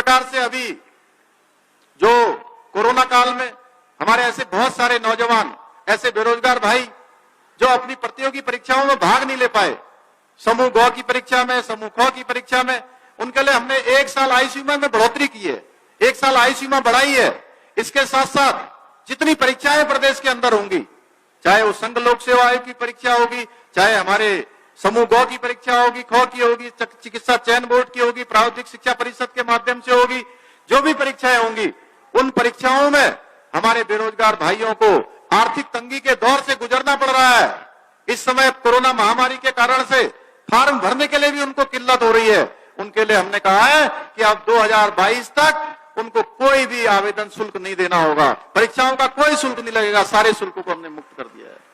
प्रकार से अभी जो कोरोना काल में हमारे ऐसे बहुत सारे नौजवान, ऐसे बेरोजगार भाई जो अपनी प्रतियोगी परीक्षाओं में भाग नहीं ले पाए, समूह ग की परीक्षा में, समूह ख की परीक्षा में, उनके लिए हमने 1 साल आईसीयू में बढ़ोतरी की है, 1 साल आईसीयू में बढ़ाई है। इसके साथ साथ जितनी परीक्षाएं प्रदेश के अंदर होंगी, चाहे वो संघ लोक सेवा आयोग की परीक्षा होगी, चाहे हमारे समूह ग की परीक्षा होगी, ख की होगी, चिकित्सा चयन बोर्ड की होगी, प्रावधिक शिक्षा परिषद के माध्यम से होगी, जो भी परीक्षाएं होंगी, उन परीक्षाओं में हमारे बेरोजगार भाइयों को आर्थिक तंगी के दौर से गुजरना पड़ रहा है। इस समय कोरोना महामारी के कारण से फॉर्म भरने के लिए भी उनको किल्लत हो रही है। उनके लिए हमने कहा है कि अब 2022 तक उनको कोई भी आवेदन शुल्क नहीं देना होगा, परीक्षाओं का कोई शुल्क नहीं लगेगा, सारे शुल्कों को हमने मुक्त कर दिया है।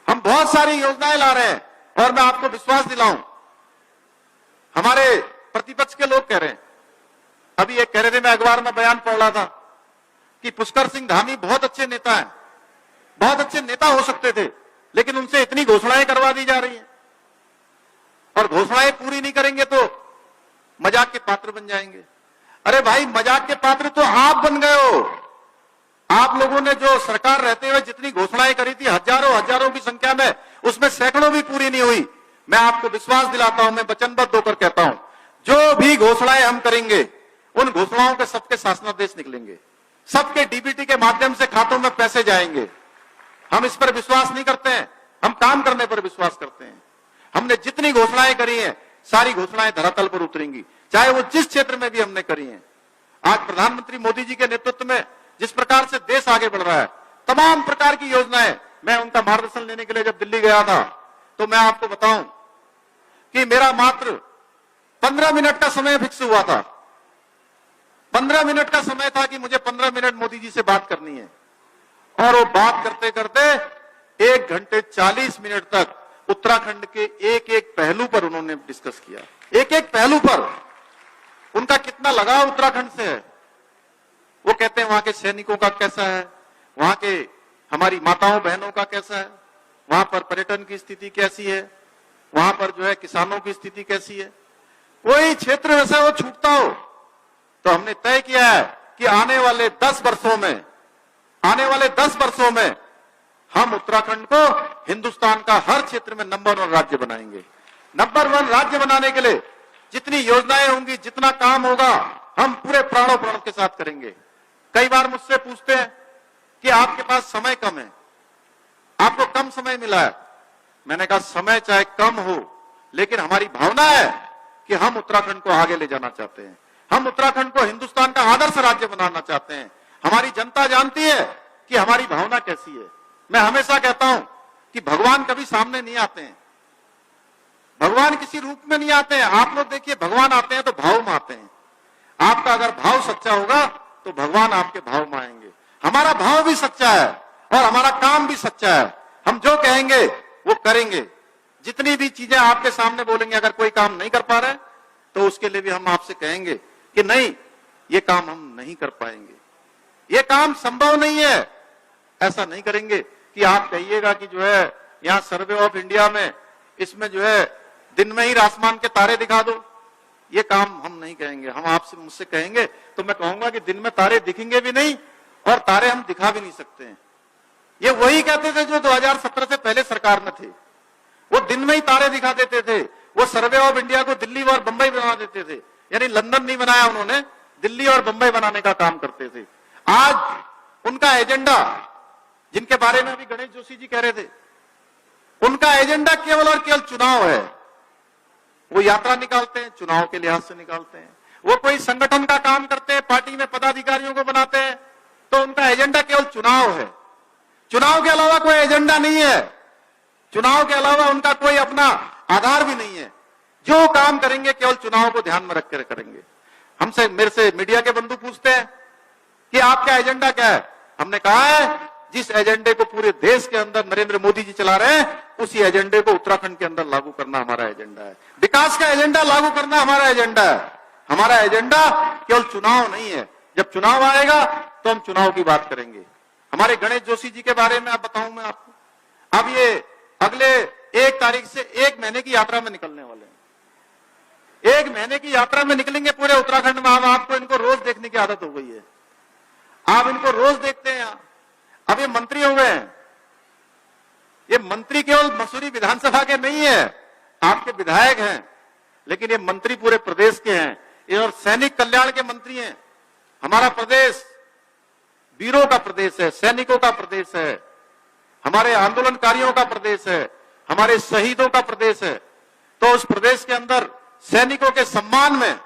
हम बहुत सारी योजनाएं ला रहे हैं और मैं आपको विश्वास दिलाऊं, हमारे प्रतिपक्ष के लोग कह रहे हैं, अभी एक कह रहे थे, मैं अखबार में बयान पढ़ रहा था कि पुष्कर सिंह धामी बहुत अच्छे नेता हैं, बहुत अच्छे नेता हो सकते थे, लेकिन उनसे इतनी घोषणाएं करवा दी जा रही हैं और घोषणाएं पूरी नहीं करेंगे तो मजाक के पात्र बन जाएंगे। अरे भाई, मजाक के पात्र तो आप बन गए हो। आप लोगों ने जो सरकार रहते हुए जितनी घोषणाएं करी थी, हजारों की संख्या में, उसमें सैकड़ों भी पूरी नहीं हुई। मैं आपको विश्वास दिलाता हूं, मैं वचनबद्ध होकर कहता हूं, जो भी घोषणाएं हम करेंगे, उन घोषणाओं के सबके शासनादेश निकलेंगे, सबके डीबीटी के माध्यम से खातों में पैसे जाएंगे। हम इस पर विश्वास नहीं करते हैं, हम काम करने पर विश्वास करते हैं। हमने जितनी घोषणाएं करी हैं, सारी घोषणाएं धरातल पर उतरेंगी, चाहे वो जिस क्षेत्र में भी हमने करी हैं। आज प्रधानमंत्री मोदी जी के नेतृत्व में जिस प्रकार से देश आगे बढ़ रहा है, तमाम प्रकार की योजनाएं, मैं उनका मार्गदर्शन लेने के लिए जब दिल्ली गया था, तो मैं आपको बताऊं कि मेरा मात्र 15 मिनट का समय फिक्स हुआ था। 15 मिनट का समय था कि मुझे 15 मिनट मोदी जी से बात करनी है, और वो बात करते करते 1 घंटे 40 मिनट तक उत्तराखंड के एक एक पहलू पर उन्होंने डिस्कस किया। एक एक पहलू पर उनका कितना लगाव उत्तराखंड से है। वो कहते हैं वहां के सैनिकों का कैसा है, वहां के हमारी माताओं बहनों का कैसा है, वहां पर पर्यटन की स्थिति कैसी है, वहां पर जो है किसानों की स्थिति कैसी है। कोई क्षेत्र वैसा वो छूटता हो तो हमने तय किया है कि आने वाले 10 वर्षों में हम उत्तराखंड को हिंदुस्तान का हर क्षेत्र में नंबर 1 राज्य बनाएंगे। नंबर 1 राज्य बनाने के लिए जितनी योजनाएं होंगी, जितना काम होगा, हम पूरे प्राणों प्राण के साथ करेंगे। कई बार मुझसे पूछते हैं कि आपके पास समय कम है, आपको कम समय मिला है। मैंने कहा समय चाहे कम हो, लेकिन हमारी भावना है कि हम उत्तराखंड को आगे ले जाना चाहते हैं, हम उत्तराखंड को हिंदुस्तान का आदर्श राज्य बनाना चाहते हैं। हमारी जनता जानती है कि हमारी भावना कैसी है। मैं हमेशा कहता हूं कि भगवान कभी सामने नहीं आते हैं, भगवान किसी रूप में नहीं आते हैं। आप लोग देखिए, भगवान आते हैं तो भाव में आते हैं। आपका अगर भाव सच्चा होगा तो भगवान आपके भाव में आएंगे। हमारा भाव भी सच्चा है और हमारा काम भी सच्चा है। हम जो कहेंगे वो करेंगे। जितनी भी चीजें आपके सामने बोलेंगे, अगर कोई काम नहीं कर पा रहे तो उसके लिए भी हम आपसे कहेंगे कि नहीं, ये काम हम नहीं कर पाएंगे, ये काम संभव नहीं है। ऐसा नहीं करेंगे कि आप कहिएगा कि जो है यहाँ सर्वे ऑफ इंडिया में, इसमें जो है दिन में ही आसमान के तारे दिखा दो। ये काम हम नहीं कहेंगे। हम आपसे मुझसे कहेंगे तो मैं कहूंगा कि दिन में तारे दिखेंगे भी नहीं और तारे हम दिखा भी नहीं सकते हैं। ये वही कहते थे जो 2017 से पहले सरकार में थे। वो दिन में ही तारे दिखा देते थे। वो सर्वे ऑफ इंडिया को दिल्ली और बंबई बना देते थे, यानी लंदन नहीं बनाया उन्होंने, दिल्ली और बंबई बनाने का काम करते थे। आज उनका एजेंडा, जिनके बारे में अभी गणेश जोशी जी कह रहे थे, उनका एजेंडा केवल और केवल चुनाव है। वो यात्रा निकालते हैं, चुनाव के लिहाज से निकालते हैं। वो कोई संगठन का काम करते हैं, पार्टी में पदाधिकारियों को बनाते हैं, तो उनका एजेंडा केवल चुनाव है। चुनाव के अलावा कोई एजेंडा नहीं है। चुनाव के अलावा उनका कोई अपना आधार भी नहीं है। जो काम करेंगे केवल चुनाव को ध्यान में रखकर करेंगे। हमसे, मेरे से मीडिया के बंधु पूछते हैं कि आपका एजेंडा क्या है। हमने कहा है जिस एजेंडे को पूरे देश के अंदर नरेंद्र मोदी जी चला रहे हैं, उसी एजेंडे को उत्तराखंड के अंदर लागू करना हमारा एजेंडा है। विकास का एजेंडा लागू करना हमारा एजेंडा है। हमारा एजेंडा केवल चुनाव नहीं है। जब चुनाव आएगा तो हम चुनाव की बात करेंगे। हमारे गणेश जोशी जी के बारे में आप बताऊं मैं आपको, अब ये अगले 1 तारीख से 1 महीने की यात्रा में निकलने वाले हैं। 1 महीने की यात्रा में निकलेंगे पूरे उत्तराखंड में। अब आपको इनको रोज देखने की आदत हो गई है, आप इनको रोज देखते हैं। अब ये मंत्री हो गए हैं। ये मंत्री केवल मसूरी विधानसभा के नहीं है, आपके विधायक हैं, लेकिन ये मंत्री पूरे प्रदेश के हैं। ये और सैनिक कल्याण के मंत्री हैं। हमारा प्रदेश वीरों का प्रदेश है, सैनिकों का प्रदेश है, हमारे आंदोलनकारियों का प्रदेश है, हमारे शहीदों का प्रदेश है। तो उस प्रदेश के अंदर सैनिकों के सम्मान में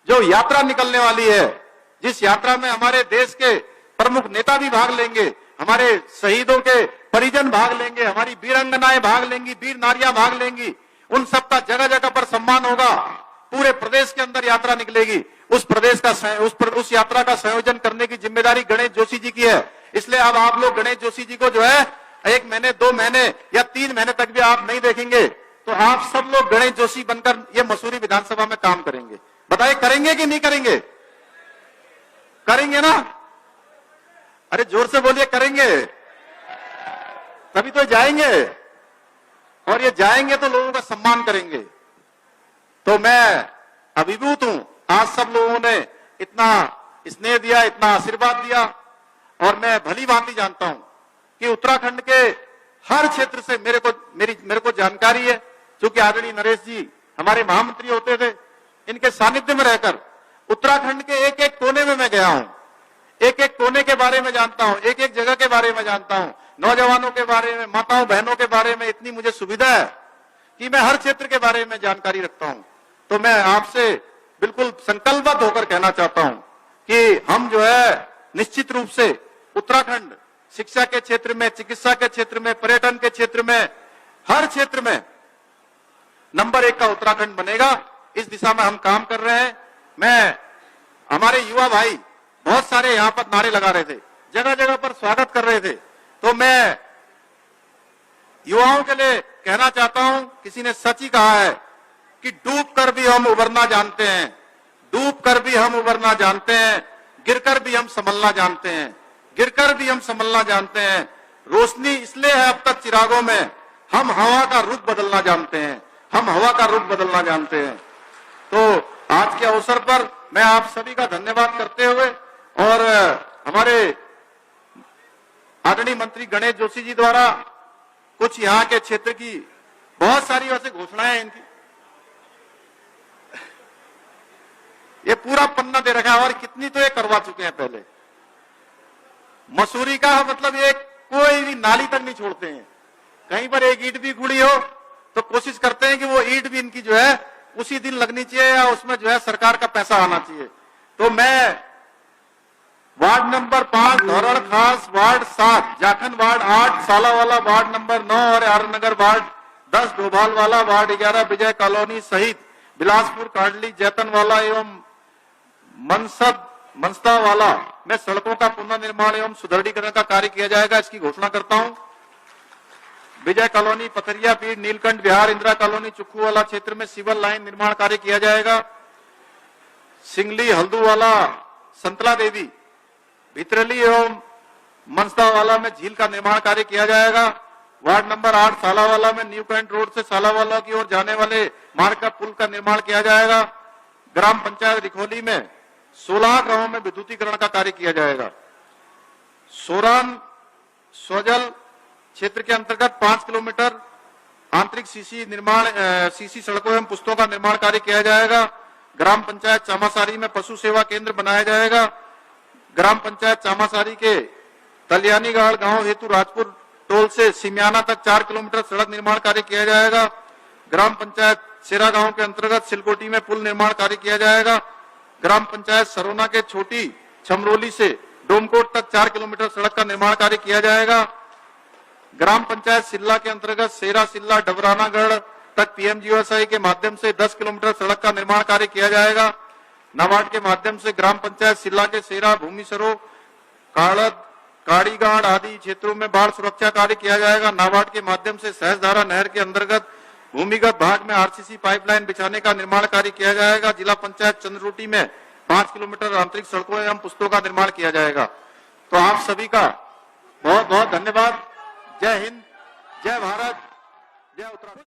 जो यात्रा निकलने वाली है, जिस यात्रा में हमारे देश के प्रमुख नेता भी भाग लेंगे, हमारे शहीदों के परिजन भाग लेंगे, हमारी वीरांगनाएं भाग लेंगी, वीर नारियां भाग लेंगी, उन सबका जगह जगह पर सम्मान होगा। पूरे प्रदेश के अंदर यात्रा निकलेगी। उस प्रदेश का उस यात्रा का संयोजन करने की जिम्मेदारी गणेश जोशी जी की है। इसलिए अब आप लोग गणेश जोशी जी को जो है 1 महीने, 2 महीने या 3 महीने तक भी आप नहीं देखेंगे, तो आप सब लोग गणेश जोशी बनकर ये मसूरी विधानसभा में काम करेंगे। बताइए करेंगे कि नहीं करेंगे? करेंगे ना? अरे जोर से बोलिए, करेंगे तभी तो जाएंगे, और ये जाएंगे तो लोगों का सम्मान करेंगे। तो मैं अभिभूत हूं, आज सब लोगों ने इतना स्नेह दिया, इतना आशीर्वाद दिया, और मैं भली भांति जानता हूं कि उत्तराखंड के हर क्षेत्र से मेरे को जानकारी है। क्योंकि आदरणीय नरेश जी हमारे महामंत्री होते थे, इनके सानिध्य में रहकर उत्तराखंड के एक एक कोने में मैं गया हूं, एक एक कोने के बारे में जानता हूं, एक एक जगह के बारे में जानता हूं, नौजवानों के बारे में, माताओं बहनों के बारे में इतनी मुझे सुविधा है कि मैं हर क्षेत्र के बारे में जानकारी रखता हूं। तो मैं आपसे बिल्कुल संकल्पबद्ध होकर कहना चाहता हूं कि हम जो है निश्चित रूप से उत्तराखंड शिक्षा के क्षेत्र में, चिकित्सा के क्षेत्र में, पर्यटन के क्षेत्र में, हर क्षेत्र में नंबर 1 का उत्तराखंड बनेगा। इस दिशा में हम काम कर रहे हैं। मैं हमारे युवा भाई बहुत सारे यहां पर नारे लगा रहे थे, जगह जगह पर स्वागत कर रहे थे। तो मैं युवाओं के लिए कहना चाहता हूं, किसी ने सच ही कहा है कि डूब कर भी हम उबरना जानते हैं, डूब कर भी हम उबरना जानते हैं, गिरकर भी हम संभलना जानते हैं, गिरकर भी हम संभलना जानते हैं। रोशनी इसलिए है अब तक चिरागों में, हम हवा का रुख बदलना जानते हैं, हम हवा का रुख बदलना जानते हैं। तो आज के अवसर पर मैं आप सभी का धन्यवाद करते हुए, और हमारे आदरणीय मंत्री गणेश जोशी जी द्वारा कुछ यहाँ के क्षेत्र की बहुत सारी वैसे घोषणाएं हैं इनकी, ये पूरा पन्ना दे रखा है, और कितनी तो ये करवा चुके हैं पहले। मसूरी का मतलब ये कोई भी नाली तक नहीं छोड़ते हैं, कहीं पर एक ईंट भी गुड़ी हो तो कोशिश करते हैं कि वो ईंट भी इनकी जो है उसी दिन लगनी चाहिए, या उसमें जो है सरकार का पैसा आना चाहिए। तो मैं वार्ड नंबर 5 धौरण खास, ward 7 Jakhan, ward 8 Salawala, ward number 9 और आरनगर, वार्ड 10 डोभाल वाला, वार्ड 11 विजय कॉलोनी सहित बिलासपुर, कांडली, जैतनवाला एवं मनसदा वाला में सड़कों का पुनर्निर्माण एवं सुदृढ़ीकरण का कार्य किया जाएगा, इसकी घोषणा करता हूं। विजय कॉलोनी, पथरिया पीर, नीलकंठ विहार, इंदिरा कॉलोनी, चुक्खू वाला क्षेत्र में सिविल लाइन निर्माण कार्य किया जाएगा। सिंगली, हल्दूवाला, संतला देवी, भितरली एवं मनसदा वाला में झील का निर्माण कार्य किया जाएगा। वार्ड नंबर 8 सालावाला में न्यू कैंट रोड से सालावाला की ओर जाने वाले मार्ग का पुल का निर्माण किया जाएगा। ग्राम पंचायत रिखोली में 16 गांवों में विद्युतीकरण का कार्य किया जाएगा। सोरान स्वजल क्षेत्र के अंतर्गत 5 किलोमीटर आंतरिक सीसी सड़कों एवं पुस्तों का निर्माण कार्य किया जाएगा। ग्राम पंचायत चामासारी में पशु सेवा केंद्र बनाया जाएगा। ग्राम पंचायत चामासारी के तलियानीगाड़ गांव हेतु राजपुर टोल से सिमियाना तक 4 किलोमीटर सड़क निर्माण कार्य किया जाएगा। ग्राम पंचायत सेरा गांव के अंतर्गत सिलकोटी में पुल निर्माण कार्य किया जाएगा। ग्राम पंचायत सरोना के छोटी छमरोली से डोमकोट तक 4 किलोमीटर सड़क का निर्माण कार्य किया जाएगा। ग्राम पंचायत सिल्ला के अंतर्गत सेरा सिल्ला डबरानागढ़ तक पीएमजीएसवाई के माध्यम से 10 किलोमीटर सड़क का निर्माण कार्य किया जाएगा। नाबार्ड के माध्यम से ग्राम पंचायत सिल्ला के सेरा, भूमिसरो, काड़द, काड़ीगाड़ आदि क्षेत्रों में बाढ़ सुरक्षा कार्य किया जाएगा। नाबार्ड के माध्यम से सहजधारा नहर के अंतर्गत भूमिगत भाग में आरसीसी पाइपलाइन बिछाने का निर्माण कार्य किया जाएगा। जिला पंचायत चंद्रोटी में 5 किलोमीटर आंतरिक सड़कों एवं पुस्तों का निर्माण किया जाएगा। तो आप सभी का बहुत बहुत धन्यवाद। जय हिंद, जय भारत, जय उत्तराखंड।